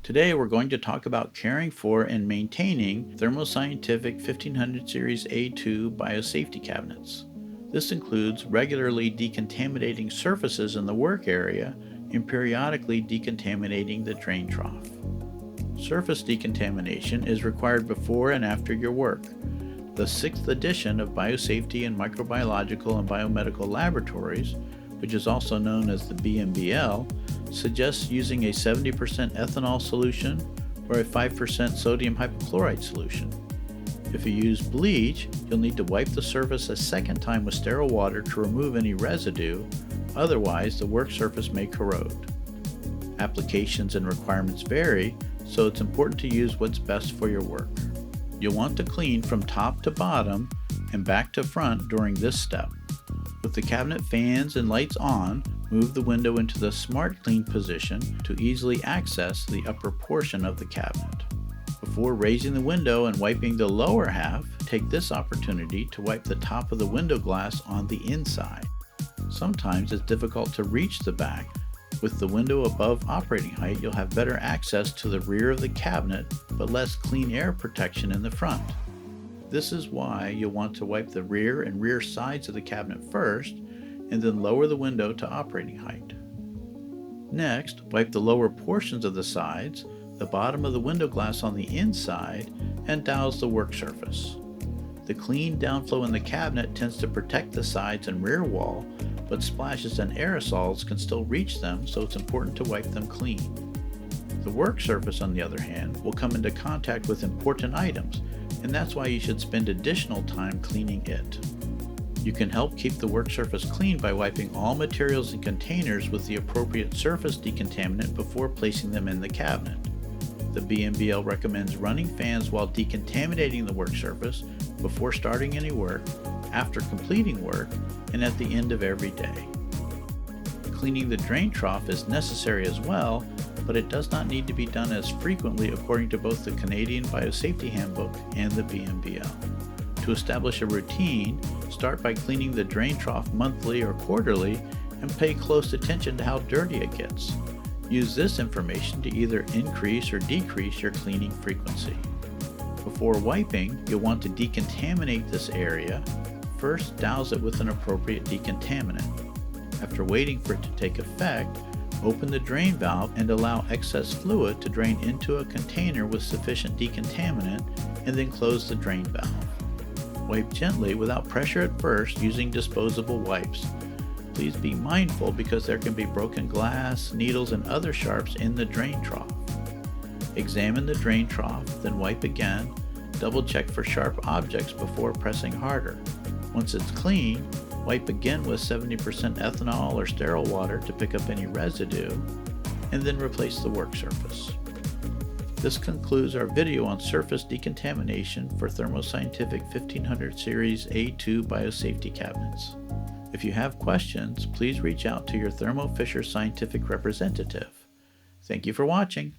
Today we're going to talk about caring for and maintaining Thermo Scientific 1500 Series A2 Biosafety Cabinets. This includes regularly decontaminating surfaces in the work area and periodically decontaminating the drain trough. Surface decontamination is required before and after your work. The 6th edition of Biosafety in Microbiological and Biomedical Laboratories, which is also known as the BMBL, suggests using a 70% ethanol solution or a 5% sodium hypochlorite solution. If you use bleach, you'll need to wipe the surface a second time with sterile water to remove any residue, otherwise the work surface may corrode. Applications and requirements vary, so it's important to use what's best for your work. You'll want to clean from top to bottom and back to front during this step. With the cabinet fans and lights on, move the window into the Smart Clean position to easily access the upper portion of the cabinet. Before raising the window and wiping the lower half, take this opportunity to wipe the top of the window glass on the inside. Sometimes it's difficult to reach the back. With the window above operating height, you'll have better access to the rear of the cabinet, but less clean air protection in the front. This is why you'll want to wipe the rear and rear sides of the cabinet first, and then lower the window to operating height. Next, wipe the lower portions of the sides, the bottom of the window glass on the inside, and douse the work surface. The clean downflow in the cabinet tends to protect the sides and rear wall, but splashes and aerosols can still reach them, so it's important to wipe them clean. The work surface, on the other hand, will come into contact with important items, and that's why you should spend additional time cleaning it. You can help keep the work surface clean by wiping all materials and containers with the appropriate surface decontaminant before placing them in the cabinet. The BMBL recommends running fans while decontaminating the work surface before starting any work, after completing work, and at the end of every day. Cleaning the drain trough is necessary as well, but it does not need to be done as frequently according to both the Canadian Biosafety Handbook and the BMBL. To establish a routine, start by cleaning the drain trough monthly or quarterly and pay close attention to how dirty it gets. Use this information to either increase or decrease your cleaning frequency. Before wiping, you'll want to decontaminate this area. First, douse it with an appropriate decontaminant. After waiting for it to take effect, open the drain valve and allow excess fluid to drain into a container with sufficient decontaminant, and then close the drain valve. Wipe gently without pressure at first using disposable wipes. Please be mindful because there can be broken glass, needles, and other sharps in the drain trough. Examine the drain trough, then wipe again. Double check for sharp objects before pressing harder. Once it's clean, wipe again with 70% ethanol or sterile water to pick up any residue, and then replace the work surface. This concludes our video on surface decontamination for Thermo Scientific 1500 Series A2 Biosafety Cabinets. If you have questions, please reach out to your Thermo Fisher Scientific representative. Thank you for watching.